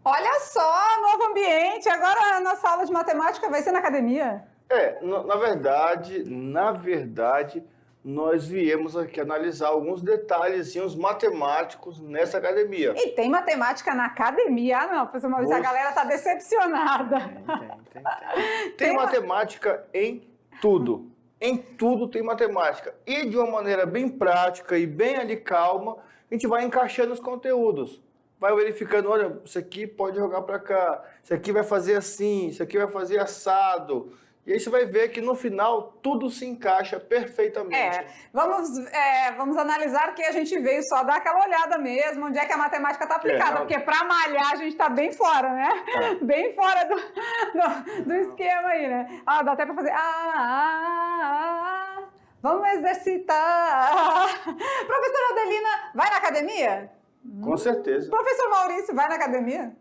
Olha só, novo ambiente. Agora a nossa aula de matemática vai ser na academia. Na verdade, nós viemos aqui analisar alguns detalhezinhos matemáticos nessa academia. E tem matemática na academia? Ah, não, professor Maurício, a galera tá decepcionada. Tem matemática em tudo. Em tudo tem matemática. E de uma maneira bem prática e bem ali calma, a gente vai encaixando os conteúdos. Vai verificando, olha, isso aqui pode jogar para cá, isso aqui vai fazer assim, isso aqui vai fazer assado. E aí você vai ver que no final tudo se encaixa perfeitamente. Vamos analisar que a gente veio só dar aquela olhada mesmo, onde é que a matemática está aplicada, porque para malhar a gente está bem fora, né? Bem fora do esquema aí, né? Ah, dá até para fazer... Vamos exercitar. Professora Adelina, vai na academia? Com certeza. Professor Maurício, vai na academia?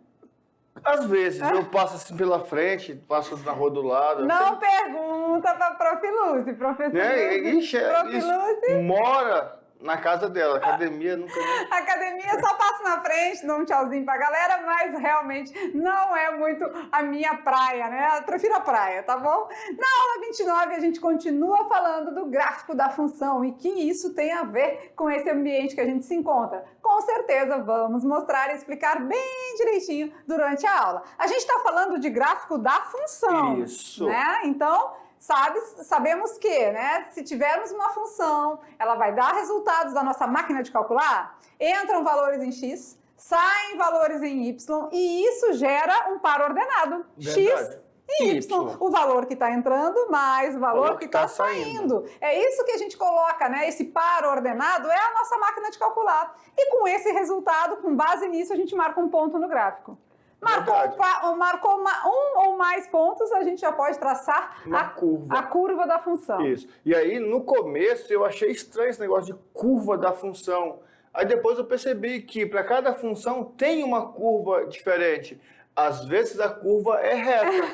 Às vezes, eu passo assim pela frente, passo na rua do lado. Não pergunta para a Prof. Lúcia, professor. Prof. Lúcia mora na casa dela, academia nunca... Academia só passo na frente, dou um tchauzinho pra galera, mas realmente não é muito a minha praia, né? Eu prefiro a praia, tá bom? Na aula 29 a gente continua falando do gráfico da função e que isso tem a ver com esse ambiente que a gente se encontra. Com certeza vamos mostrar e explicar bem direitinho durante a aula. A gente está falando de gráfico da função, isso, né? Então... sabemos que, né, se tivermos uma função, ela vai dar resultados da nossa máquina de calcular, entram valores em x, saem valores em y, e isso gera um par ordenado, x e y. O valor que está entrando mais o valor que está saindo. É isso que a gente coloca, né? Esse par ordenado é a nossa máquina de calcular. E com esse resultado, com base nisso, a gente marca um ponto no gráfico. Marcou um ou mais pontos, a gente já pode traçar a curva da função. Isso. E aí, no começo, eu achei estranho esse negócio de curva da função. Aí depois eu percebi que para cada função tem uma curva diferente. Às vezes a curva é reta,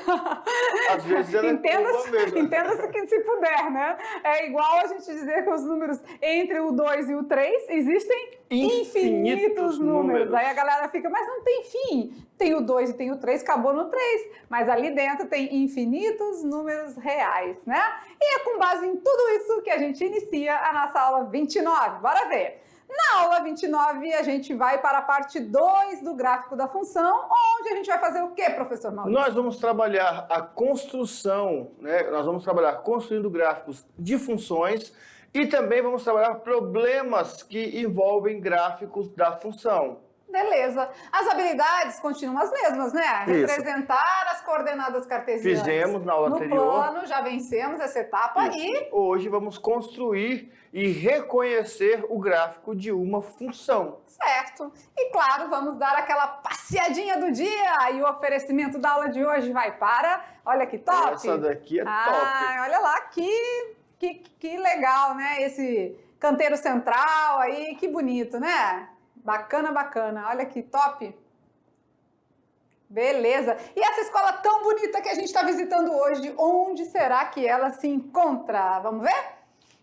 às vezes ela é curva mesmo. Entenda-se que se puder, né? É igual a gente dizer que os números entre o 2 e o 3 existem infinitos números. Aí a galera fica, mas não tem fim. Tem o 2 e tem o 3, acabou no 3. Mas ali dentro tem infinitos números reais, né? E é com base em tudo isso que a gente inicia a nossa aula 29. Bora ver! Na aula 29, a gente vai para a parte 2 do gráfico da função, onde a gente vai fazer o quê, professor Maurício? Nós vamos trabalhar a construção, né? Nós vamos trabalhar construindo gráficos de funções e também vamos trabalhar problemas que envolvem gráficos da função. Beleza. As habilidades continuam as mesmas, né? Isso. Representar as coordenadas cartesianas. Fizemos na aula anterior. No plano, já vencemos essa etapa. Isso. E hoje vamos construir e reconhecer o gráfico de uma função. Certo. E claro, vamos dar aquela passeadinha do dia. E o oferecimento da aula de hoje vai para... Olha que top! Essa daqui é top. Olha lá, que legal, né? Esse canteiro central aí, que bonito, né? Bacana, bacana. Olha que top. Beleza. E essa escola tão bonita que a gente está visitando hoje, onde será que ela se encontra? Vamos ver?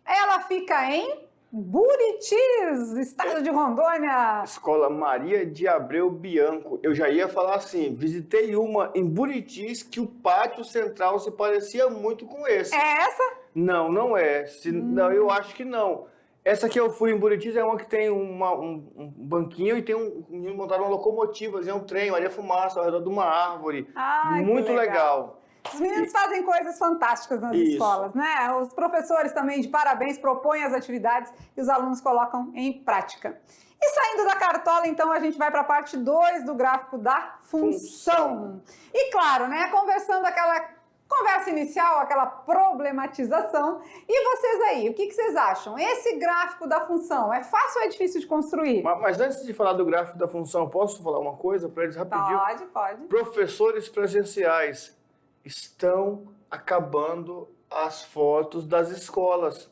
Ela fica em Buritis, estado de Rondônia. Escola Maria de Abreu Bianco. Eu já ia falar assim, visitei uma em Buritis que o pátio central se parecia muito com esse. É essa? Não, não é. Não, eu acho que não. Essa que eu fui em Buritis é uma que tem um banquinho e tem montaram uma locomotiva, um trem, olha a fumaça ao redor de uma árvore. Ai, muito legal. Os meninos fazem coisas fantásticas nas escolas, né? Os professores também, de parabéns, propõem as atividades e os alunos colocam em prática. E saindo da cartola, então, a gente vai para a parte 2 do gráfico da função. E claro, né, conversando aquela conversa inicial, aquela problematização. E vocês aí, o que vocês acham? Esse gráfico da função é fácil ou é difícil de construir? Mas antes de falar do gráfico da função, posso falar uma coisa para eles rapidinho? Pode. Professores presenciais estão acabando as fotos das escolas.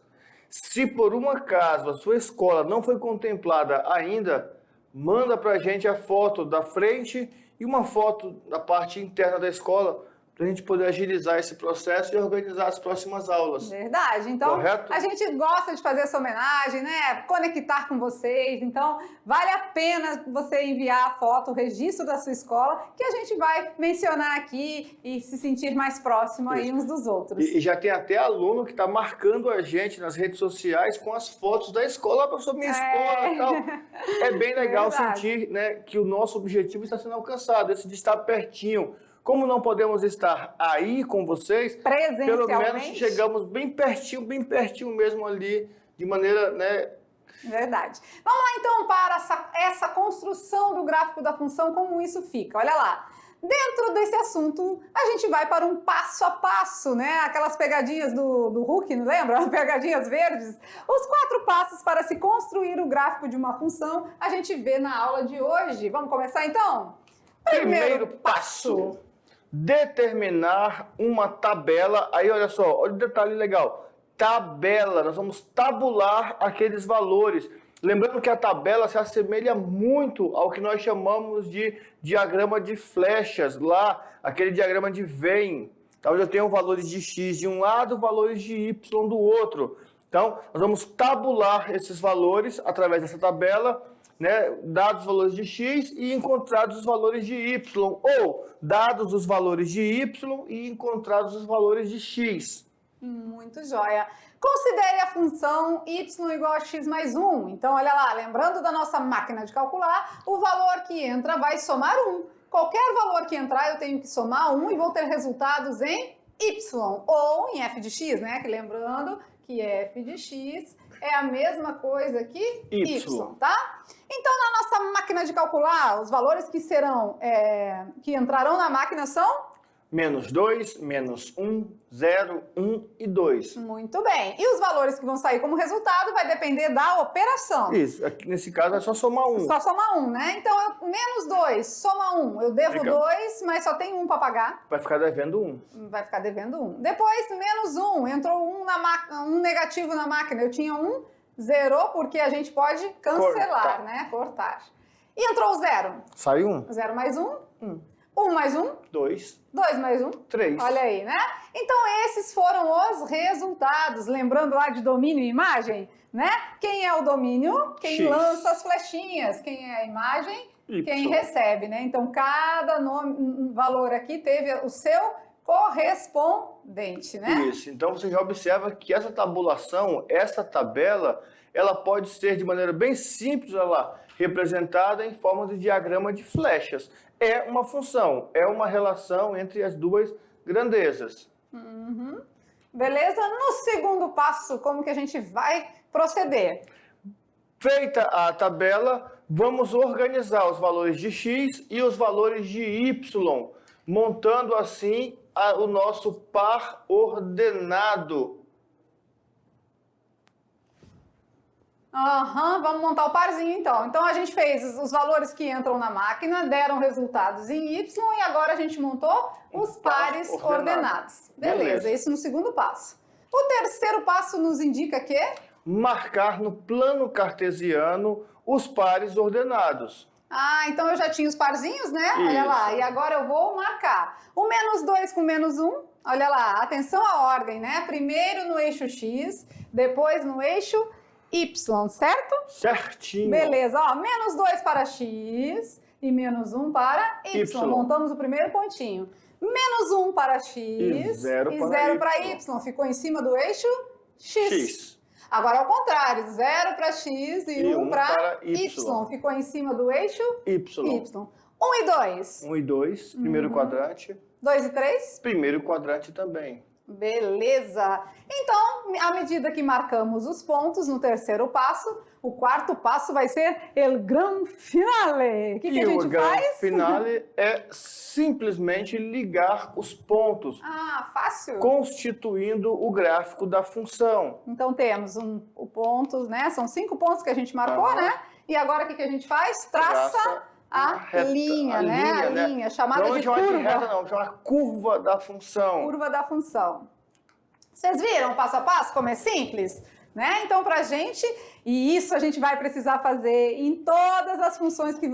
Se por um acaso a sua escola não foi contemplada ainda, manda para a gente a foto da frente e uma foto da parte interna da escola, para a gente poder agilizar esse processo e organizar as próximas aulas. Verdade. Então, Correto? a gente gosta de fazer essa homenagem, né? Conectar com vocês. Então, vale a pena você enviar a foto, o registro da sua escola, que a gente vai mencionar aqui e se sentir mais próximo aí uns dos outros. E já tem até aluno que está marcando a gente nas redes sociais com as fotos da escola, professor, minha escola e tal. É bem legal sentir, né, que o nosso objetivo está sendo alcançado, esse de estar pertinho. Como não podemos estar aí com vocês, pelo menos chegamos bem pertinho mesmo ali, de maneira, né? Verdade. Vamos lá então para essa construção do gráfico da função, como isso fica. Olha lá. Dentro desse assunto, a gente vai para um passo a passo, né? Aquelas pegadinhas do Hulk, não lembra? As pegadinhas verdes. Os 4 passos para se construir o gráfico de uma função, a gente vê na aula de hoje. Vamos começar então? Primeiro passo. Determinar uma tabela. Aí, olha só, olha o detalhe legal. Tabela, nós vamos tabular aqueles valores. Lembrando que a tabela se assemelha muito ao que nós chamamos de diagrama de flechas, lá, aquele diagrama de Venn, onde eu tenho valores de x de um lado, valores de y do outro. Então, nós vamos tabular esses valores através dessa tabela, né, dados os valores de x e encontrados os valores de y, ou dados os valores de y e encontrados os valores de x. Muito joia. Considere a função y igual a x mais 1. Então, olha lá, lembrando da nossa máquina de calcular, o valor que entra vai somar 1. Qualquer valor que entrar, eu tenho que somar 1 e vou ter resultados em y, ou em f de x, né? Que lembrando que f de x é a mesma coisa que y, tá? Então, na nossa máquina de calcular, os valores que serão, que entrarão na máquina são? Menos 2, menos 1, 0, 1 e 2. Muito bem. E os valores que vão sair como resultado vai depender da operação. Isso, aqui nesse caso é só somar 1. Só somar 1, né? Então, menos 2, soma 1. Eu devo 2, mas só tem 1 para pagar. Vai ficar devendo 1. Vai ficar devendo 1. Depois, menos 1. Entrou um negativo na máquina. Eu tinha 1, zerou, porque a gente pode cancelar, né? Cortar. E entrou o 0. Sai 1. 0 mais 1, 1. 1 mais 1? 2. 2 mais 1? 3. Olha aí, né? Então, esses foram os resultados. Lembrando lá de domínio e imagem, né? Quem é o domínio? Quem X. lança as flechinhas. Quem é a imagem? Y. Quem recebe, né? Então, cada valor aqui teve o seu correspondente, né? Isso. Então, você já observa que essa tabulação, essa tabela, ela pode ser de maneira bem simples, olha lá, representada em forma de diagrama de flechas. É uma função, é uma relação entre as duas grandezas. Uhum. Beleza? No segundo passo, como que a gente vai proceder? Feita a tabela, vamos organizar os valores de x e os valores de y, montando assim o nosso par ordenado. Vamos montar o parzinho então. Então a gente fez os valores que entram na máquina, deram resultados em Y e agora a gente montou os pares ordenados. Beleza, isso no segundo passo. O terceiro passo nos indica que? Marcar no plano cartesiano os pares ordenados. Então eu já tinha os parzinhos, né? Isso. Olha lá, e agora eu vou marcar. O menos 2 com menos 1, olha lá, atenção à ordem, né? Primeiro no eixo X, depois no eixo Y, certo? Certinho. Beleza, ó, menos 2 para X e menos 1 para Y. Montamos o primeiro pontinho. Menos 1 para X e 0 para Y. Ficou em cima do eixo X. Agora ao contrário, 0 para X e 1 para Y. Ficou em cima do eixo Y. 1 e 2. 1 e 2, primeiro quadrante. 2 e 3. Primeiro quadrante também. Beleza! Então, à medida que marcamos os pontos no terceiro passo, o quarto passo vai ser o gran finale. O que a gente faz? O gran finale é simplesmente ligar os pontos. Fácil! Constituindo o gráfico da função. Então, temos o ponto, né? São 5 pontos que a gente marcou, né? E agora o que a gente faz? Traça a reta, linha, né? A linha, chamada de curva. Não de reta, não, vamos chamar curva da função. Curva da função. Vocês viram passo a passo como é simples? né? Então, para a gente, e isso a gente vai precisar fazer em todas as funções que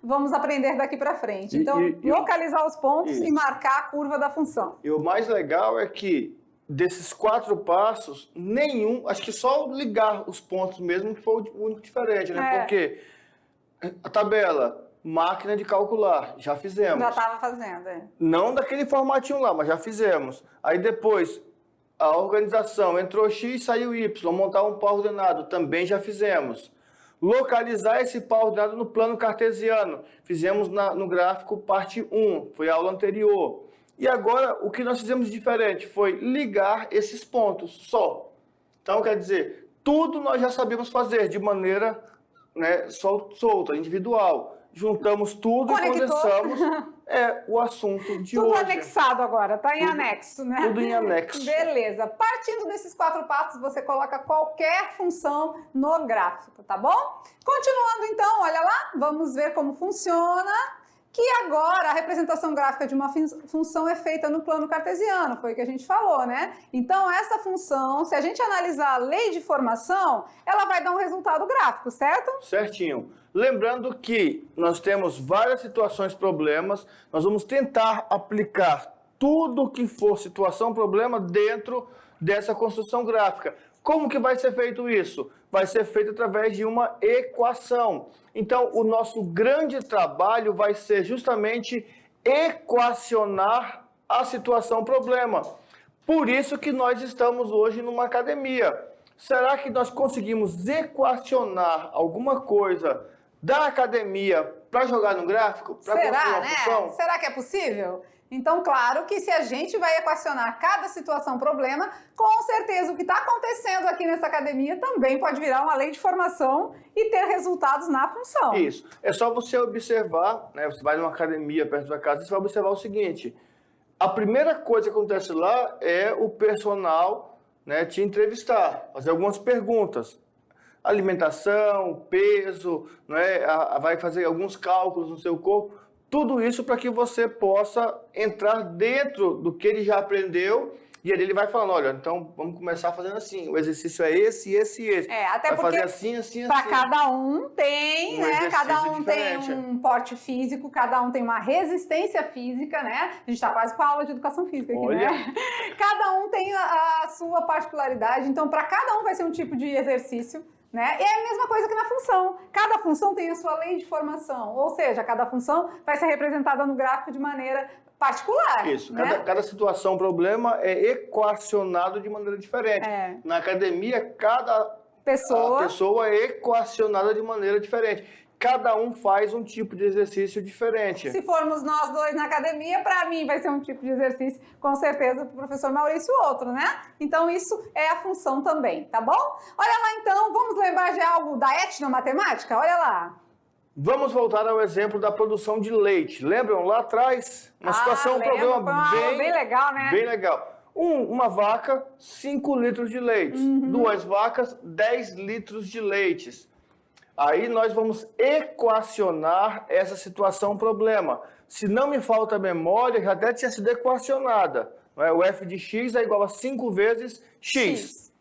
vamos aprender daqui para frente. Então, localizar os pontos e marcar a curva da função. E o mais legal é que desses 4 passos, nenhum, acho que só ligar os pontos mesmo que foi o único diferente, né? Porque a tabela, máquina de calcular, já fizemos. Já estava fazendo, Não daquele formatinho lá, mas já fizemos. Aí depois, a organização, entrou X, saiu Y, montar um par ordenado, também já fizemos. Localizar esse par ordenado no plano cartesiano, fizemos no gráfico parte 1, foi a aula anterior. E agora, o que nós fizemos de diferente foi ligar esses pontos só. Então, quer dizer, tudo nós já sabíamos fazer de maneira, né, solta, individual. Juntamos tudo e condensamos o assunto de hoje. Tudo anexado agora, tá em anexo, né? Tudo em anexo. Beleza. Partindo desses 4 passos, você coloca qualquer função no gráfico, tá bom? Continuando então, olha lá, vamos ver como funciona. Que agora a representação gráfica de uma função é feita no plano cartesiano, foi o que a gente falou, né? Então, essa função, se a gente analisar a lei de formação, ela vai dar um resultado gráfico, certo? Certinho. Lembrando que nós temos várias situações, problemas, nós vamos tentar aplicar tudo que for situação, problema dentro dessa construção gráfica. Como que vai ser feito isso? Vai ser feito através de uma equação. Então, o nosso grande trabalho vai ser justamente equacionar a situação problema. Por isso que nós estamos hoje numa academia. Será que nós conseguimos equacionar alguma coisa da academia para jogar no gráfico? Será, né? Será que é possível? Então, claro que se a gente vai equacionar cada situação problema, com certeza o que está acontecendo aqui nessa academia também pode virar uma lei de formação e ter resultados na função. Isso. É só você observar, né? Você vai numa academia perto da casa e você vai observar o seguinte. A primeira coisa que acontece lá é o personal, né, te entrevistar, fazer algumas perguntas. Alimentação, peso, né, vai fazer alguns cálculos no seu corpo. Tudo isso para que você possa entrar dentro do que ele já aprendeu e ali ele vai falando, olha, então vamos começar fazendo assim, o exercício é esse, esse e esse. Até vai porque fazer assim, assim, para assim. cada um tem, né? Cada um diferente. Tem um porte físico, cada um tem uma resistência física, né? A gente está quase com a aula de educação física aqui, olha. Né? Cada um tem a sua particularidade, então para cada um vai ser um tipo de exercício. Né? E é a mesma coisa que na função. Cada função tem a sua lei de formação, ou seja, cada função vai ser representada no gráfico de maneira particular. Isso, né? cada situação, problema é equacionado de maneira diferente. Na academia, cada pessoa é equacionada de maneira diferente. Cada um faz um tipo de exercício diferente. Se formos nós dois na academia, para mim vai ser um tipo de exercício, com certeza para o professor Maurício outro, né? Então isso é a função também, tá bom? Olha lá então, vamos lembrar de algo da etnomatemática? Olha lá. Vamos voltar ao exemplo da produção de leite. Lembram lá atrás? Uma situação, um problema bem legal, né? Bem legal. Uma vaca, 5 litros de leite. 2 vacas, 10 litros de leite. Aí nós vamos equacionar essa situação problema. Se não me falta memória, já até tinha sido equacionada. Não é? O f de x é igual a 5 vezes x.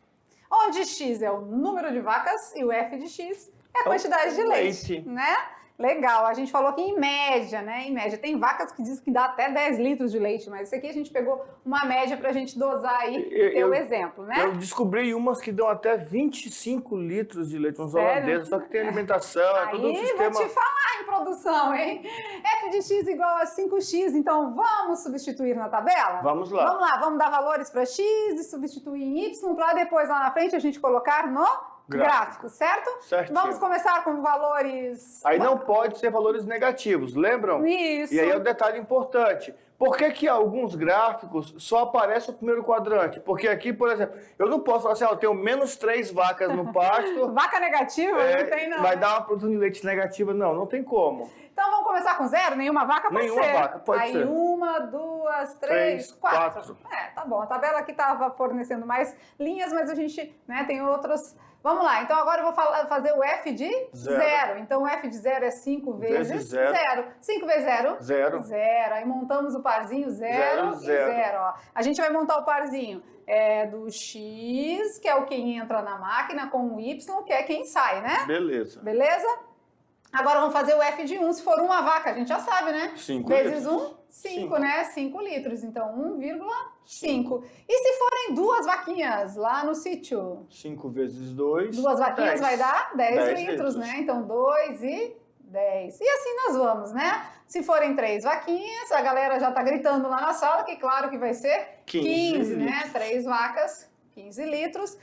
Onde x é o número de vacas e o f de x é a quantidade de leite, né? Legal, a gente falou aqui em média, né? Em média, tem vacas que dizem que dá até 10 litros de leite, mas isso aqui a gente pegou uma média para a gente dosar aí o exemplo, né? Eu descobri umas que dão até 25 litros de leite, uns holandeses, só que tem alimentação, é todo um sistema... Vou te falar em produção, hein? F de x igual a 5x, então vamos substituir na tabela? Vamos lá. Vamos lá, vamos dar valores para x e substituir em y, para depois lá na frente a gente colocar no... Gráfico, certo? Certinho. Vamos começar com valores... Aí não pode ser valores negativos, lembram? Isso. E aí é um detalhe importante. Por que alguns gráficos só aparece o primeiro quadrante? Porque aqui, por exemplo, eu não posso falar assim, eu tenho menos 3 vacas no pasto. Vaca negativa? Não tem, não. Vai dar uma produção de leite negativa? Não tem como. Então vamos começar começar com 0? Nenhuma vaca pode Nenhuma ser. vaca, pode aí, ser. 1, 2, 3, 4. Tá bom. A tabela aqui estava fornecendo mais linhas, mas a gente, né, tem outros. Vamos lá. Então, agora eu vou fazer o F de 0. Então, o F de 0 é 5 vezes 0. 5 vezes 0? 0. 0. Aí, montamos o parzinho 0 e 0. A gente vai montar o parzinho do X, que é o quem entra na máquina, com o Y, que é quem sai, né? Beleza. Beleza? Agora vamos fazer o F de 1, se for uma vaca, a gente já sabe, né? 5 vezes litros. 1, 5, né? 5 litros. Então, 1,5. E se forem 2 vaquinhas lá no sítio? 5 vezes 2. 2 vaquinhas 10. vai dar 10 10 litros, litros, né? Então, 2 e 10. E assim nós vamos, né? Se forem 3 vaquinhas, a galera já tá gritando lá na sala que claro que vai ser 15, né? 3 vacas, 15 litros.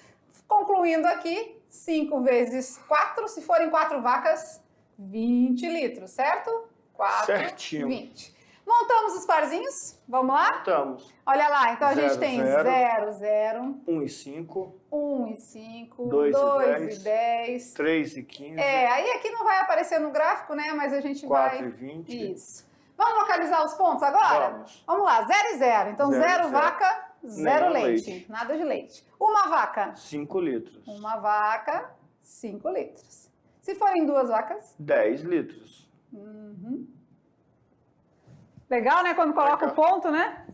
Concluindo aqui, 5 vezes 4, se forem 4 vacas, 20 litros, certo? 4, Certinho. 20. Montamos os parzinhos, vamos lá? Montamos. Olha lá, então a gente tem 0, 0, 1 e 5. 1 e 5, 2 2 e e 10. 3 e 15. Aí aqui não vai aparecer no gráfico, né? Mas a gente 4 vai... e 20. Isso. Vamos localizar os pontos agora? Vamos. Vamos lá, 0 e 0. Então, 0 vaca, 0 Nenhum leite. leite. Nada de leite. Uma vaca. 5 litros. Uma vaca, 5 litros. Se forem 2 vacas... 10 litros. Uhum. Legal, né? Quando coloca o ponto, né?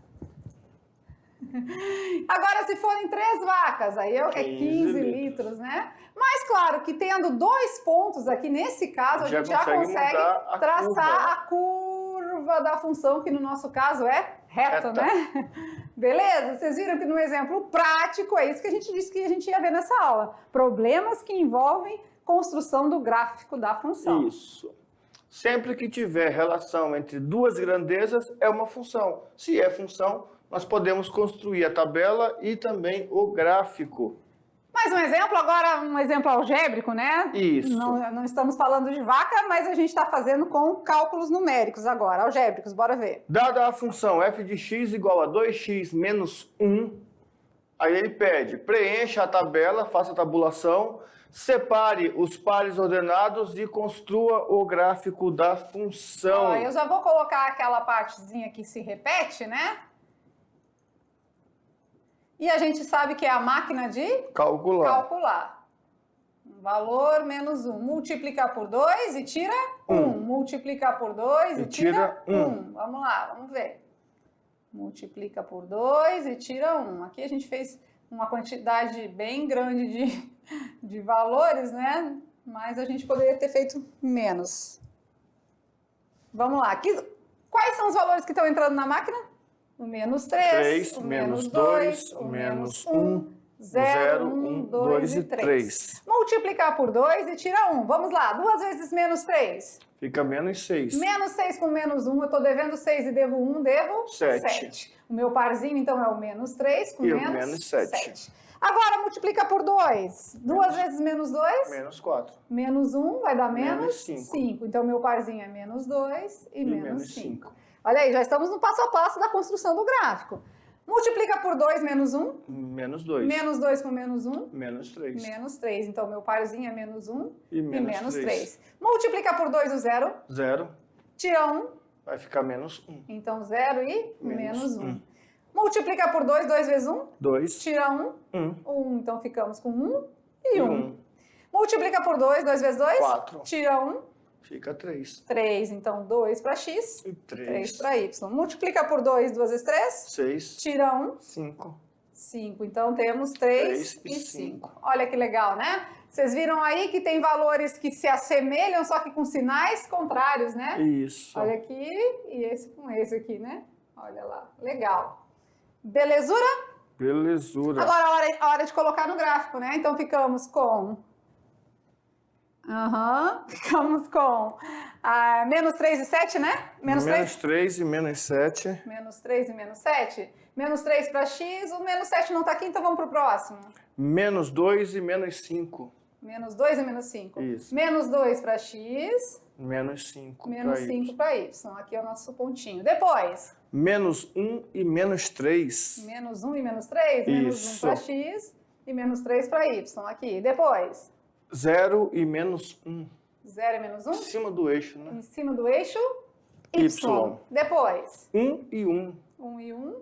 Agora, se forem 3 vacas, aí é 15 litros, né? Mas, claro, que tendo 2 pontos aqui, nesse caso, a gente já consegue traçar a curva da função, que no nosso caso é reta, né? Beleza? Vocês viram que no exemplo prático, é isso que a gente disse que a gente ia ver nessa aula. Problemas que envolvem construção do gráfico da função. Isso. Sempre que tiver relação entre duas grandezas, é uma função. Se é função, nós podemos construir a tabela e também o gráfico. Mais um exemplo, agora um exemplo algébrico, né? Isso. Não estamos falando de vaca, mas a gente está fazendo com cálculos numéricos agora, algébricos, bora ver. Dada a função f de x igual a 2x menos 1, aí ele pede, preencha a tabela, faça a tabulação, separe os pares ordenados e construa o gráfico da função. Eu já vou colocar aquela partezinha que se repete, né? E a gente sabe que é a máquina de calcular. Valor menos 1. Multiplicar por 2 e tira 1. Multiplicar por 2 e tira 1. Vamos lá, vamos ver. Multiplica por 2 e tira 1. Aqui a gente fez uma quantidade bem grande de valores, né? Mas a gente poderia ter feito menos. Vamos lá. Quais são os valores que estão entrando na máquina? O menos 3, o menos 2, o menos 1, 0, 1, 2 e 3. Multiplicar por 2 e tira 1. Vamos lá, 2 vezes menos 3. Fica menos 6. Menos 6 com menos 1, eu estou devendo 6 e devo 1, devo 7. O meu parzinho, então, é o menos 3 com menos 7. Agora, multiplica por 2. 2 vezes menos 2? Menos 4. Menos 1 vai dar menos 5. 5. Então, meu parzinho é menos 2 e menos 5. 5. Olha aí, já estamos no passo a passo da construção do gráfico. Multiplica por 2 menos 1. Menos 2. Menos 2 com menos 1. Menos 3. Menos 3. Então, meu parzinho é menos 1 e menos 3. Multiplica por 2 o 0. 0. Tira 1. Vai ficar menos 1. Então, 0 e menos 1. 1. Multiplica por 2, 2 vezes 1. 2. Tira 1. 1. Então, ficamos com 1 e 1. 1. Multiplica por 2, 2 vezes 2. 4. Tira 1. Fica 3. 3. Então, 2 para x. E 3 para y. Multiplica por 2, 2 vezes 3. 6. Tira 1. 5. 5. Então, temos 3 e 5. Olha que legal, né? Vocês viram aí que tem valores que se assemelham, só que com sinais contrários, né? Isso. Olha aqui e esse com esse aqui, né? Olha lá. Legal. Belezura? Belezura. Agora a hora de colocar no gráfico, né? Então, ficamos com... Ficamos com menos 3 e 7, né? Menos 3 e menos 7. Menos 3 e menos 7. Menos 3 para x, o menos 7 não está aqui, então vamos para o próximo. Menos 2 e menos 5. Menos 2 e menos 5. Isso. Menos 2 para x. Menos 5 Menos 5 para y. Aqui é o nosso pontinho. Depois. Menos 1 e menos 3. Menos 1 e menos 3. Menos 1 para x e menos 3 para y. Aqui. Depois. 0 e menos 1. 0 e menos 1. Em cima do eixo, né? Em cima do eixo Y. Depois. 1 e 1. 1 e 1,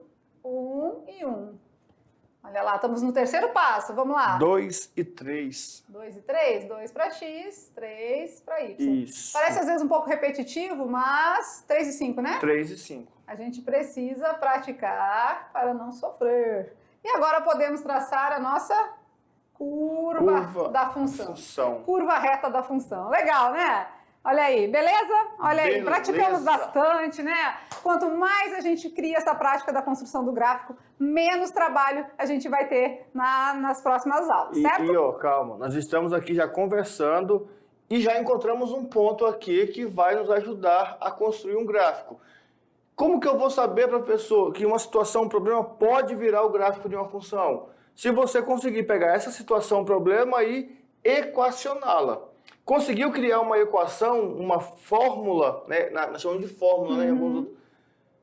1 e 1. Olha lá, estamos no terceiro passo, vamos lá. 2 e 3. 2 e 3, 2 para X, 3 para Y. Isso. Parece às vezes um pouco repetitivo, mas 3 e 5, né? 3 e 5. A gente precisa praticar para não sofrer. E agora podemos traçar a nossa curva da função. Curva reta da função. Legal, né? Olha aí, beleza? Olha aí, praticamos bastante, né? Quanto mais a gente cria essa prática da construção do gráfico, menos trabalho a gente vai ter nas próximas aulas, certo? E ó, calma, nós estamos aqui já conversando e já encontramos um ponto aqui que vai nos ajudar a construir um gráfico. Como que eu vou saber, professor, que uma situação, um problema pode virar o gráfico de uma função? Se você conseguir pegar essa situação, um problema e equacioná-la. Conseguiu criar uma equação, uma fórmula, né? Nós chamamos de fórmula, né?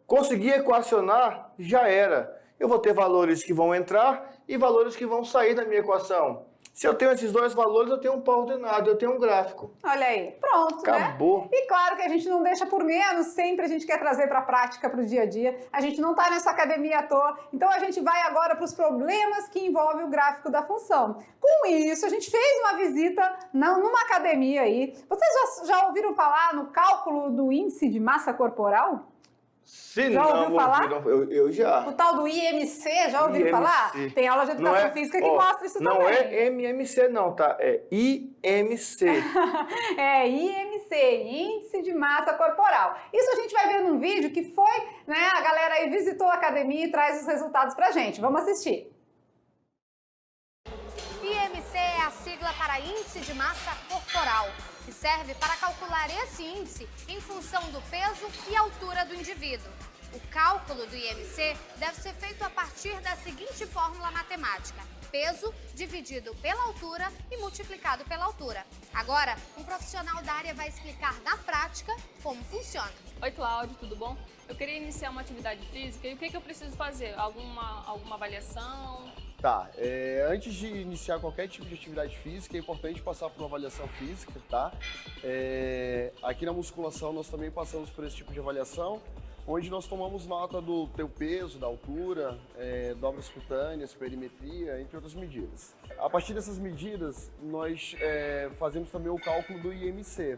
Conseguir equacionar, já era. Eu vou ter valores que vão entrar e valores que vão sair da minha equação. Se eu tenho esses dois valores, eu tenho um pau ordenado, eu tenho um gráfico. Olha aí, pronto, acabou. Né? E claro que a gente não deixa por menos, sempre a gente quer trazer para a prática, para o dia a dia. A gente não está nessa academia à toa, então a gente vai agora para os problemas que envolvem o gráfico da função. Com isso, a gente fez uma visita numa academia aí. Vocês já ouviram falar no cálculo do índice de massa corporal? Se já ouviu falar? Eu já. O tal do IMC, já ouviram falar? Tem aula de educação física que mostra isso também. Não é MMC não, tá? É IMC. É IMC, Índice de Massa Corporal. Isso a gente vai ver num vídeo que foi, né, a galera aí visitou a academia e traz os resultados pra gente. Vamos assistir. IMC é a sigla para Índice de Massa Corporal, que serve para calcular esse índice em função do peso e altura do indivíduo. O cálculo do IMC deve ser feito a partir da seguinte fórmula matemática: peso dividido pela altura e multiplicado pela altura. Agora, um profissional da área vai explicar na prática como funciona. Oi, Cláudio, tudo bom? Eu queria iniciar uma atividade física e o que eu preciso fazer? Alguma avaliação? Tá, antes de iniciar qualquer tipo de atividade física, é importante passar por uma avaliação física, tá? Aqui na musculação nós também passamos por esse tipo de avaliação, onde nós tomamos nota do teu peso, da altura, dobras cutâneas, perimetria, entre outras medidas. A partir dessas medidas, nós fazemos também o cálculo do IMC.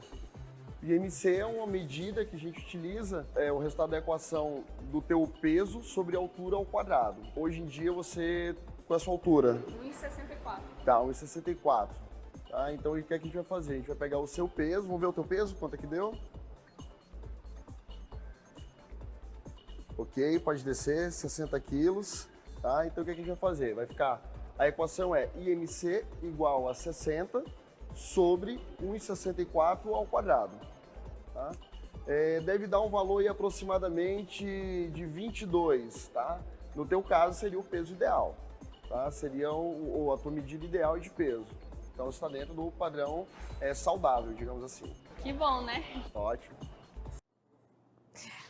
O IMC é uma medida que a gente utiliza, o resultado da equação do teu peso sobre a altura ao quadrado. Hoje em dia você... Qual é a sua altura? 1,64. Tá, 1,64. Tá, então o que é que a gente vai fazer? A gente vai pegar o seu peso, vamos ver o teu peso, quanto é que deu? Ok, pode descer, 60 quilos. Tá, então o que é que a gente vai fazer? Vai ficar, a equação é IMC igual a 60 sobre 1,64 ao quadrado. Tá? Deve dar um valor aí aproximadamente de 22, tá? No teu caso seria o peso ideal. Tá? Seria a tua medida ideal de peso. Então está dentro do padrão saudável, digamos assim. Que bom, né? Ótimo.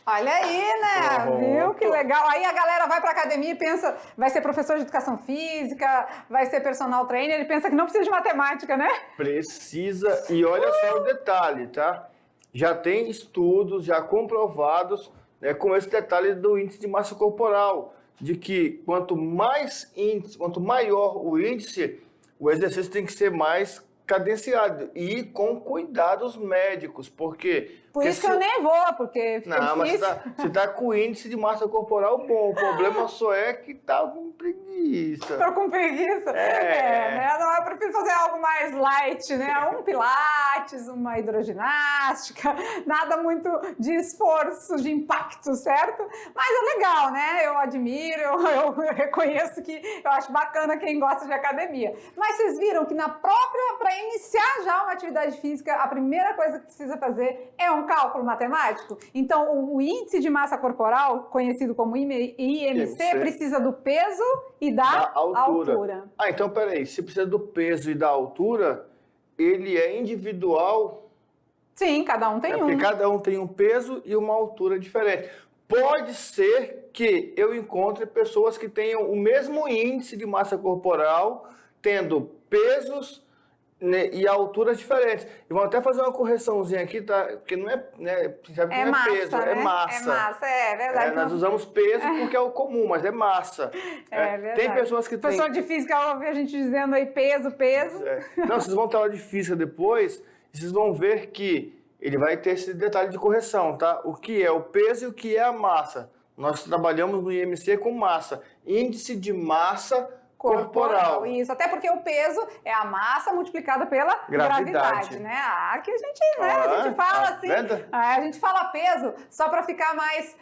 Olha aí, né? Viu que legal? Aí a galera vai para academia e pensa, vai ser professor de educação física, vai ser personal trainer, ele pensa que não precisa de matemática, né? Precisa. E olha só o detalhe, tá? Já tem estudos já comprovados, né, com esse detalhe do índice de massa corporal, de que quanto maior o índice, o exercício tem que ser mais cadenciado e com cuidados médicos, porque... Por isso que eu nem vou, porque fica não, difícil. Mas você tá com o índice de massa corporal bom, o problema só é que tá com preguiça. Tô com preguiça? Né? Não, eu prefiro fazer algo mais light, né? Um pilates, uma hidroginástica, nada muito de esforço, de impacto, certo? Mas é legal, né? Eu admiro, eu reconheço que eu acho bacana quem gosta de academia. Mas vocês viram que para iniciar já uma atividade física, a primeira coisa que precisa fazer é um cálculo matemático? Então, o índice de massa corporal, conhecido como IMC, precisa do peso e da altura. Ah, então peraí, se precisa do peso e da altura, ele é individual? Sim, cada um tem um. Porque cada um tem um peso e uma altura diferente. Pode ser que eu encontre pessoas que tenham o mesmo índice de massa corporal, tendo pesos e alturas diferentes. E vamos até fazer uma correçãozinha aqui, tá? Porque não é, né, sabe que É não é massa, peso, né? é massa. É massa, é verdade. Nós usamos peso porque é o comum, mas é massa. É verdade. Tem pessoas que têm... Professor de física ouve a gente dizendo aí peso, peso. Não, vocês vão ter aula de física depois, e vocês vão ver que ele vai ter esse detalhe de correção, tá? O que é o peso e o que é a massa. Nós trabalhamos no IMC com massa. Índice de massa corporal. Isso, até porque o peso é a massa multiplicada pela gravidade, né? Que a gente, né, a gente fala assim, a gente fala peso só para ficar mais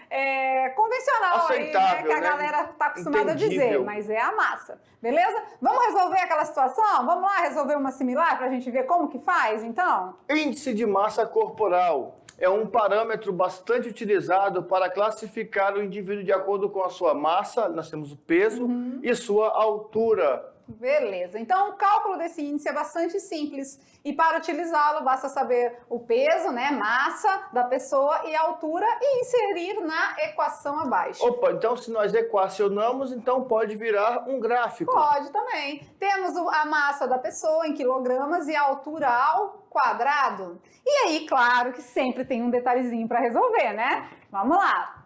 convencional aceitável, aí, né, que a galera tá acostumada a dizer, Entendível. mas é a massa, beleza? Vamos resolver aquela situação? Vamos lá resolver uma similar para a gente ver como que faz, então? Índice de massa corporal é um parâmetro bastante utilizado para classificar o indivíduo de acordo com a sua massa, nós temos o peso, e sua altura. Beleza, então o cálculo desse índice é bastante simples e para utilizá-lo basta saber o peso, né, massa da pessoa e a altura e inserir na equação abaixo. Opa, então se nós equacionamos, então pode virar um gráfico. Pode também. Temos a massa da pessoa em quilogramas e a altura ao quadrado. E aí, claro que sempre tem um detalhezinho para resolver, né? Vamos lá.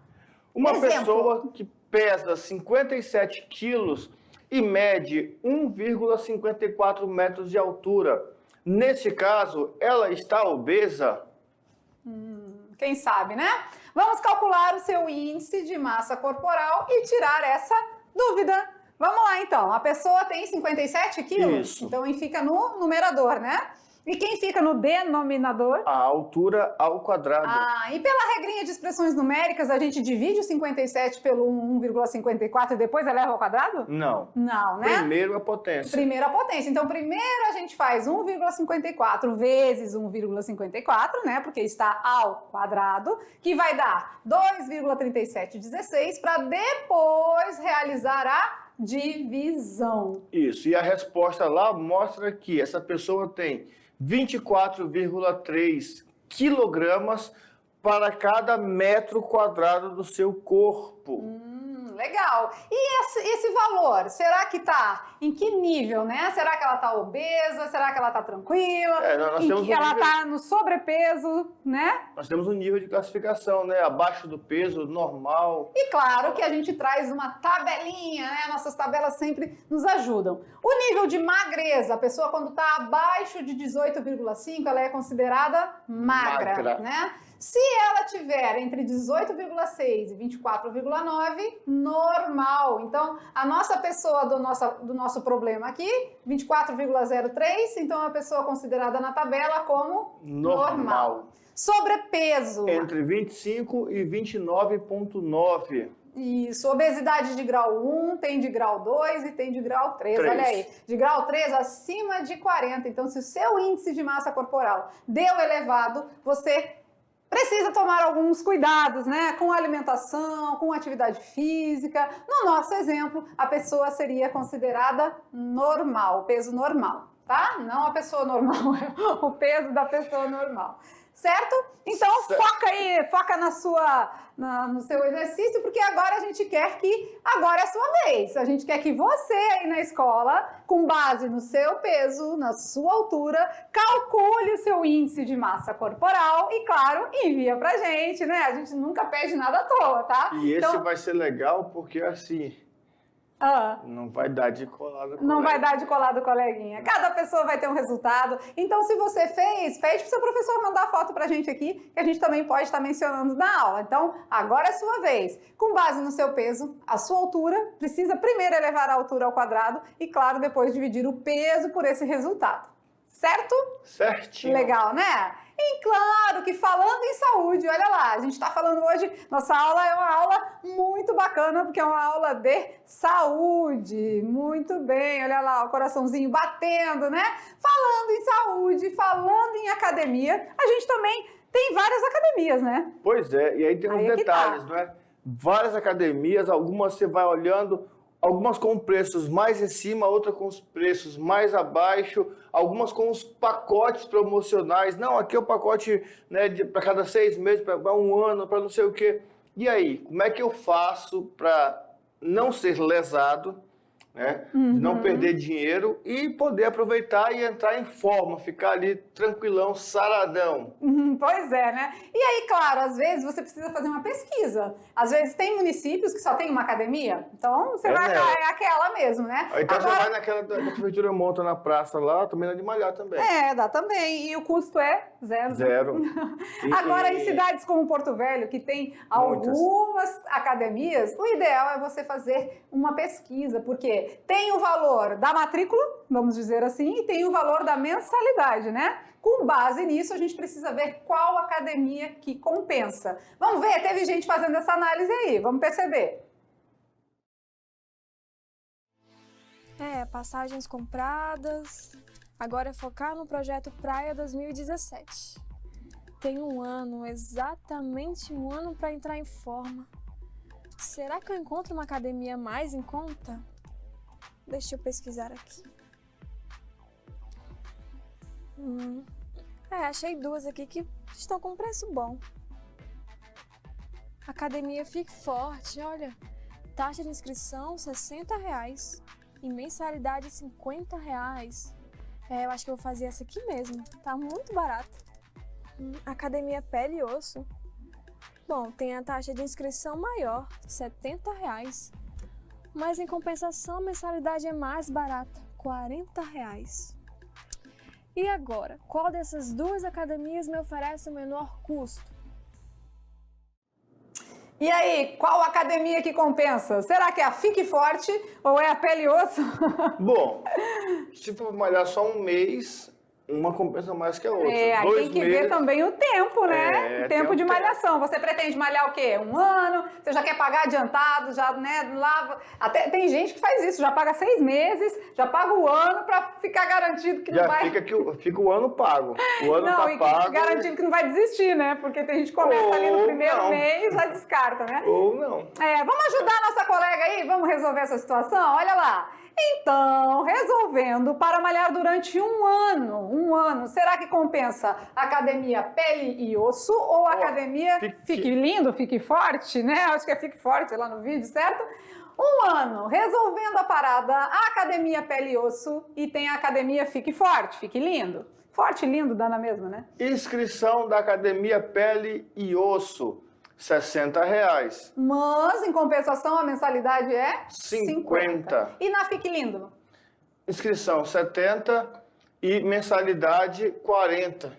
Uma Exemplo. pessoa que pesa 57 quilos e mede 1,54 metros de altura. Neste caso, ela está obesa? Quem sabe, né? Vamos calcular o seu índice de massa corporal e tirar essa dúvida. Vamos lá, então. A pessoa tem 57 quilos? Isso. Então, fica no numerador, né? E quem fica no denominador? A altura ao quadrado. E pela regrinha de expressões numéricas, a gente divide o 57 pelo 1,54 e depois eleva ao quadrado? Não. Não, né? Primeiro a potência. Primeiro a potência. Então, primeiro a gente faz 1,54 vezes 1,54, né? Porque está ao quadrado, que vai dar 2,3716 para depois realizar a divisão. Isso. E a resposta lá mostra que essa pessoa tem 24,3 quilogramas para cada metro quadrado do seu corpo. Legal. E esse valor, será que tá em que nível, né? Será que ela tá obesa? Será que ela tá tranquila? Nós temos ela nível... tá no sobrepeso, né? Nós temos um nível de classificação, né? Abaixo do peso normal. E claro que a gente traz uma tabelinha, né? Nossas tabelas sempre nos ajudam. O nível de magreza, a pessoa quando tá abaixo de 18,5, ela é considerada magra, né? Se ela tiver entre 18,6 e 24,9, normal. Então, a nossa pessoa do nosso problema aqui, 24,03, então é a pessoa considerada na tabela como normal. Sobrepeso. Entre 25 e 29,9. Isso, obesidade de grau 1, tem de grau 2 e tem de grau 3, 3. olha aí. De grau 3 acima de 40. Então, se o seu índice de massa corporal deu elevado, você precisa tomar alguns cuidados, né? Com alimentação, com atividade física. No nosso exemplo, a pessoa seria considerada normal, peso normal, tá? Não a pessoa normal, o peso da pessoa normal. Certo? Então, foca aí, foca no seu exercício, porque agora a gente quer que, agora é a sua vez. A gente quer que você aí na escola, com base no seu peso, na sua altura, calcule o seu índice de massa corporal e, claro, envia pra gente, né? A gente nunca pede nada à toa, tá? E esse vai ser legal porque, assim, não vai dar de colado. Não vai dar de colado, coleguinha. Cada pessoa vai ter um resultado. Então, se você fez, pede pro seu professor mandar a foto pra gente aqui, que a gente também pode estar mencionando na aula. Então, agora é a sua vez. Com base no seu peso, a sua altura, precisa primeiro elevar a altura ao quadrado e, claro, depois dividir o peso por esse resultado. Certo? Certinho. Legal, né? E claro que falando em saúde, olha lá, a gente está falando hoje, nossa aula é uma aula muito bacana, porque é uma aula de saúde. Muito bem, olha lá, o coraçãozinho batendo, né? Falando em saúde, falando em academia, a gente também tem várias academias, né? Pois é, e aí tem uns detalhes, não é? Várias academias, algumas você vai olhando, algumas com preços mais em cima, outras com os preços mais abaixo, algumas com os pacotes promocionais. Não, aqui é o pacote, né, para cada 6 meses, para um ano, para não sei o quê. E aí, como é que eu faço para não ser lesado, né? De não perder dinheiro e poder aproveitar e entrar em forma, ficar ali tranquilão, saradão. Pois é, né? E aí, claro, às vezes você precisa fazer uma pesquisa. Às vezes tem municípios que só tem uma academia, então você vai nela. é aquela mesmo, né? Então Agora, você vai naquela da prefeitura monta na praça lá, também dá de malhar também. dá também. E o custo é zero. Zero. Agora, em cidades como Porto Velho, que tem algumas academias, o ideal é você fazer uma pesquisa, porque tem o valor da matrícula, vamos dizer assim, e tem o valor da mensalidade, né? Com base nisso, a gente precisa ver qual academia que compensa. Vamos ver, teve gente fazendo essa análise aí, vamos perceber. Passagens compradas. Agora é focar no projeto Praia 2017. Tem um ano, exatamente um ano para entrar em forma. Será que eu encontro uma academia mais em conta? Deixa eu pesquisar aqui. Achei duas aqui que estão com preço bom. Academia Fique Forte, olha. Taxa de inscrição R$ 60 e mensalidade R$ 50. Eu acho que eu vou fazer essa aqui mesmo. Tá muito barato. Academia Pele e Osso. Bom, tem a taxa de inscrição maior, R$ 70. Mas em compensação a mensalidade é mais barata, R$ 40. E agora, qual dessas duas academias me oferece o menor custo? E aí, qual academia que compensa? Será que é a Fique Forte ou é a Pele e Osso? Bom, se for malhar só um mês, uma compensa mais que a outra. Aí tem que ver também o tempo, né? O tempo de malhação. Você pretende malhar o quê? Um ano? Você já quer pagar adiantado? Já, né? Lava. Até tem gente que faz isso, já paga 6 meses, já paga o ano para ficar garantido que não vai. Fica o ano pago. O ano tá pago. Garantido que não vai desistir, né? Porque tem gente que começa ali no primeiro mês e já descarta, né? Ou não. Vamos ajudar a nossa colega aí? Vamos resolver essa situação? Olha lá. Então, resolvendo para malhar durante um ano, será que compensa a academia Pele e Osso ou a academia Fique Lindo, Fique Forte, né? Acho que é Fique Forte lá no vídeo, certo? Um ano, resolvendo a parada, a academia Pele e Osso e tem a academia Fique Forte, Fique Lindo. Forte e lindo dá na mesma, né? Inscrição da academia Pele e Osso. R$ 60. Mas, em compensação, a mensalidade é 50. E na Fique Lindo? Inscrição 70 e mensalidade 40.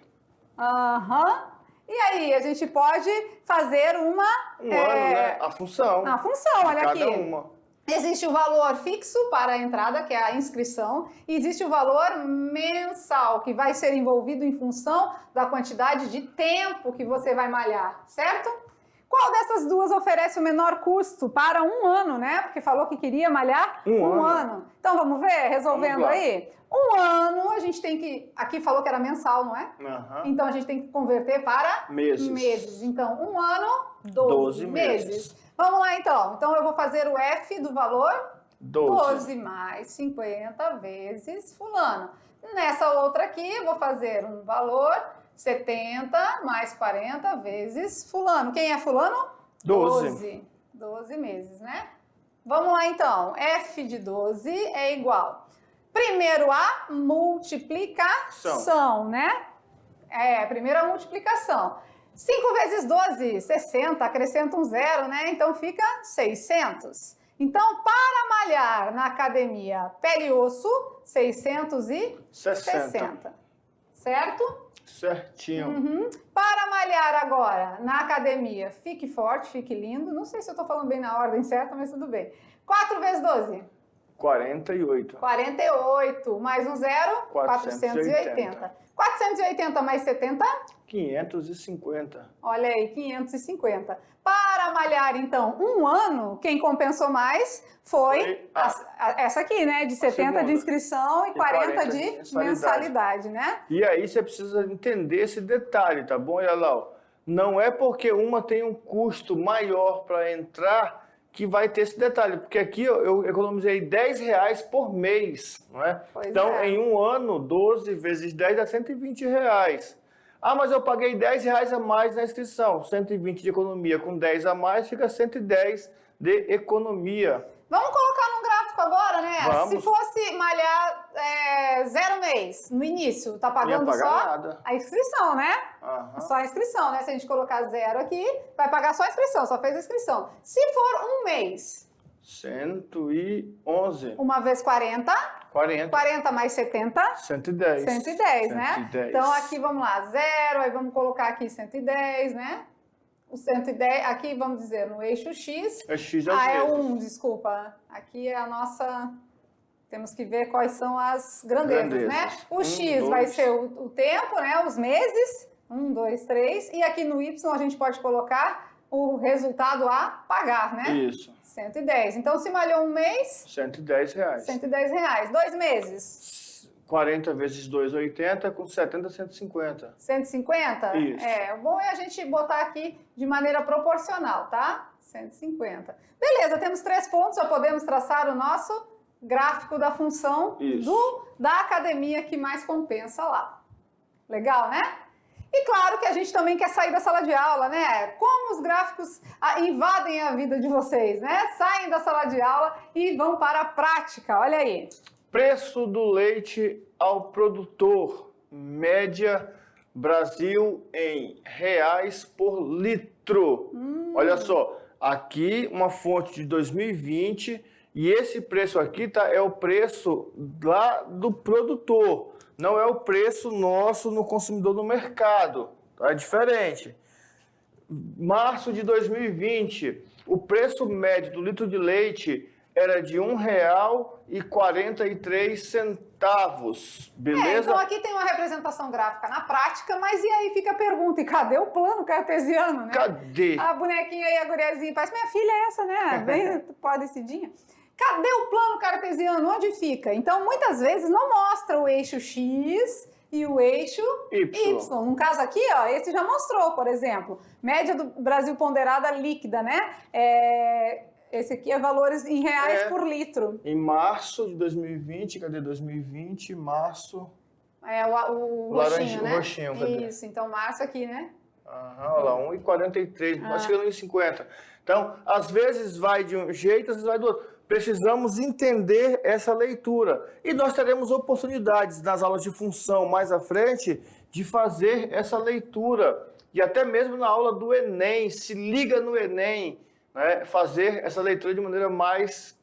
E aí, a gente pode fazer um ano, né? A função. A função, olha aqui. Cada uma. Existe o valor fixo para a entrada, que é a inscrição, e existe o valor mensal, que vai ser envolvido em função da quantidade de tempo que você vai malhar, certo? Qual dessas duas oferece o menor custo para um ano, né? Porque falou que queria malhar um ano. Então vamos ver, resolvendo aí? Um ano, a gente tem que... Aqui falou que era mensal, não é? Então a gente tem que converter para meses. Então, um ano, 12 meses. Vamos lá então. Então eu vou fazer o F do valor 12 mais 50 vezes fulano. Nessa outra aqui, eu vou fazer um valor 70 mais 40 vezes fulano. Quem é fulano? 12 meses, né? Vamos lá então. F de 12 é igual. Primeiro a multiplicação, né? Primeiro a multiplicação. 5 vezes 12, 60, acrescenta um zero, né? Então fica 600. Então, para malhar na academia Pele e Osso, 660. Certo? Certinho. Para malhar agora na academia Fique Forte, Fique Lindo, não sei se eu estou falando bem na ordem certa, mas tudo bem. 4 vezes 12? 48. 48, mais um zero? 480. 480 mais 70? 550. Olha aí, 550. Para malhar, então, um ano, quem compensou mais foi essa aqui, né? De 70 de inscrição e 40 de mensalidade, né? E aí você precisa entender esse detalhe, tá bom, Yalau? Não é porque uma tem um custo maior para entrar que vai ter esse detalhe, porque aqui eu economizei R$10 por mês, não é? Então, em um ano, 12 vezes 10 dá R$120. Ah, mas eu paguei R$10 a mais na inscrição, 120 de economia, com 10 a mais fica 110 de economia. Vamos colocar num gráfico agora, né? Vamos. Se fosse malhar 0 mês no início, tá pagando Não ia só pagar nada. a inscrição, né? Aham. Só a inscrição, né? Se a gente colocar 0 aqui, vai pagar só a inscrição, só fez a inscrição. Se for 1 mês, 111. uma vez 40, 40. 40 mais 70, 110. 110, né? 110. Então aqui vamos lá, 0, aí vamos colocar aqui 110, né? O 110, aqui vamos dizer no eixo X. É X às É vezes. 1, desculpa. Aqui é a nossa. Temos que ver quais são as grandezas, né? O X vai ser o tempo, né? Os meses. 1, 2, 3. E aqui no Y a gente pode colocar o resultado a pagar, né? Isso. 110. Então, se malhou 1 mês, 110 reais. 110 reais. 2 meses, 40 vezes 2, 80, com 70, 150. 150? Isso. O bom é a gente botar aqui de maneira proporcional, tá? 150. Beleza, temos 3 pontos, já podemos traçar o nosso gráfico da função Isso. da academia que mais compensa lá. Legal, né? E claro que a gente também quer sair da sala de aula, né? Como os gráficos invadem a vida de vocês, né? Saem da sala de aula e vão para a prática, olha aí. Preço do leite ao produtor, média Brasil em reais por litro. Olha só, aqui uma fonte de 2020 e esse preço aqui é o preço lá do produtor, não é o preço nosso no consumidor no mercado, tá? É diferente. Março de 2020, o preço médio do litro de leite era de R$ 1,43, beleza? Então aqui tem uma representação gráfica na prática, mas e aí fica a pergunta, e cadê o plano cartesiano, né? Cadê? A bonequinha aí, a guriazinha, parece minha filha essa, né? Bem parecidinha. Cadê o plano cartesiano? Onde fica? Então, muitas vezes não mostra o eixo X e o eixo Y. No caso aqui, ó, esse já mostrou, por exemplo, média do Brasil ponderada líquida, né? Esse aqui é valores em reais por litro. Em março de 2020, cadê 2020? Março. O roxinho, né? O roxinho, cadê? Isso, então março aqui, né? Olha lá, 1,43, mas chegando em 50. Então, às vezes vai de um jeito, às vezes vai do outro. Precisamos entender essa leitura. E nós teremos oportunidades nas aulas de função mais à frente de fazer essa leitura. E até mesmo na aula do Enem, se liga no Enem, né? Fazer essa leitura de maneira mais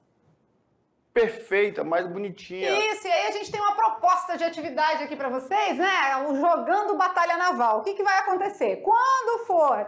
perfeita, mais bonitinha. Isso, e aí a gente tem uma proposta de atividade aqui para vocês, né? O Jogando Batalha Naval. O que vai acontecer? Quando for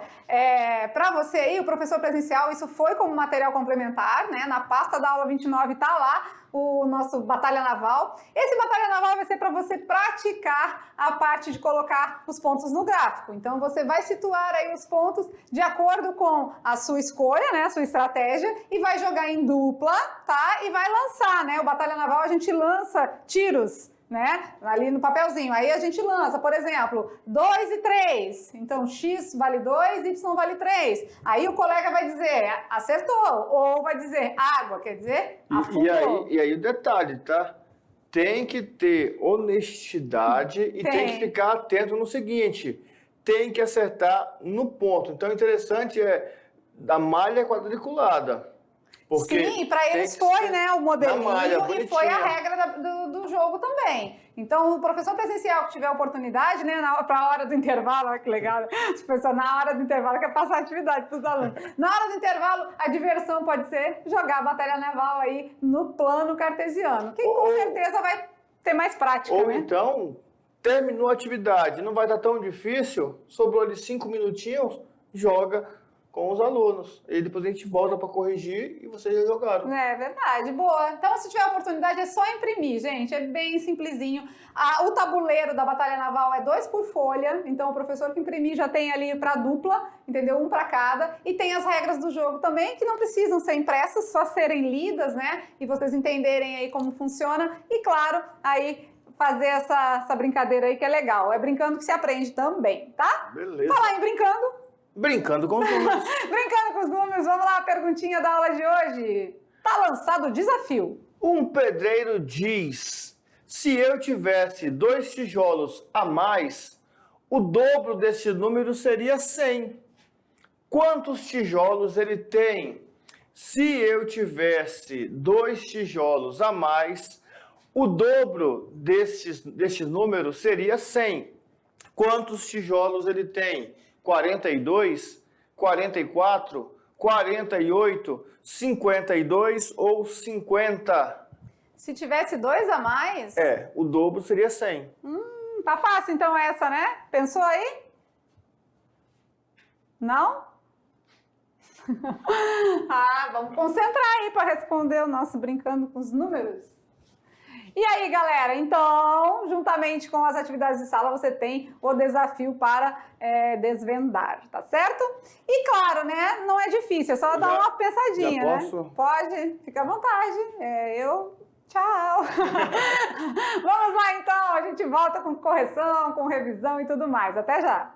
para você aí, o professor presencial, isso foi como material complementar, né? Na pasta da aula 29 tá lá o nosso Batalha Naval. Esse Batalha Naval vai ser para você praticar a parte de colocar os pontos no gráfico. Então, você vai situar aí os pontos de acordo com a sua escolha, né? A sua estratégia, e vai jogar em dupla, tá? E vai lançar, né? O Batalha Naval a gente lança tiros, né? Ali no papelzinho. Aí a gente lança, por exemplo, 2 e 3. Então, X vale 2, Y vale 3. Aí o colega vai dizer, acertou. Ou vai dizer, água, quer dizer, afundou. E aí o detalhe, tá? Tem que ter honestidade e tem que ficar atento no seguinte, tem que acertar no ponto. Então, o interessante é da malha quadriculada. Porque sim, para eles foi, né, o modelinho e foi a regra do jogo também. Então, o professor presencial que tiver oportunidade, né, para a hora do intervalo, olha que legal, o professor na hora do intervalo quer passar atividade para os alunos. Na hora do intervalo, a diversão pode ser jogar a batalha naval aí no plano cartesiano, que com certeza vai ter mais prática, ou né? Então, terminou a atividade, não vai estar tão difícil, sobrou ali 5 minutinhos, joga com os alunos. E depois a gente volta para corrigir e vocês já jogaram. É verdade, boa. Então, se tiver oportunidade, é só imprimir, gente. É bem simplesinho. O tabuleiro da Batalha Naval é 2 por folha. Então, o professor que imprimir já tem ali para dupla, entendeu? 1 para cada. E tem as regras do jogo também, que não precisam ser impressas, só serem lidas, né? E vocês entenderem aí como funciona. E, claro, aí fazer essa brincadeira aí que é legal. É brincando que se aprende também, tá? Beleza. Falar em brincando. Brincando com os números. Brincando com os números, vamos lá, a perguntinha da aula de hoje. Tá lançado o desafio. Um pedreiro diz, se eu tivesse 2 tijolos a mais, o dobro desse número seria 100. Quantos tijolos ele tem? Se eu tivesse 2 tijolos a mais, o dobro desses números seria 100. Quantos tijolos ele tem? 42, 44, 48, 52 ou 50? Se tivesse 2 a mais... O dobro seria 100. Tá fácil então essa, né? Pensou aí? Não? Vamos concentrar aí para responder o nosso Brincando com os Números. E aí, galera, então, juntamente com as atividades de sala, você tem o desafio para desvendar, tá certo? E claro, né, não é difícil, é só dar uma pensadinha, já posso? né? Pode, fica à vontade. Tchau! Vamos lá, então, a gente volta com correção, com revisão e tudo mais. Até já!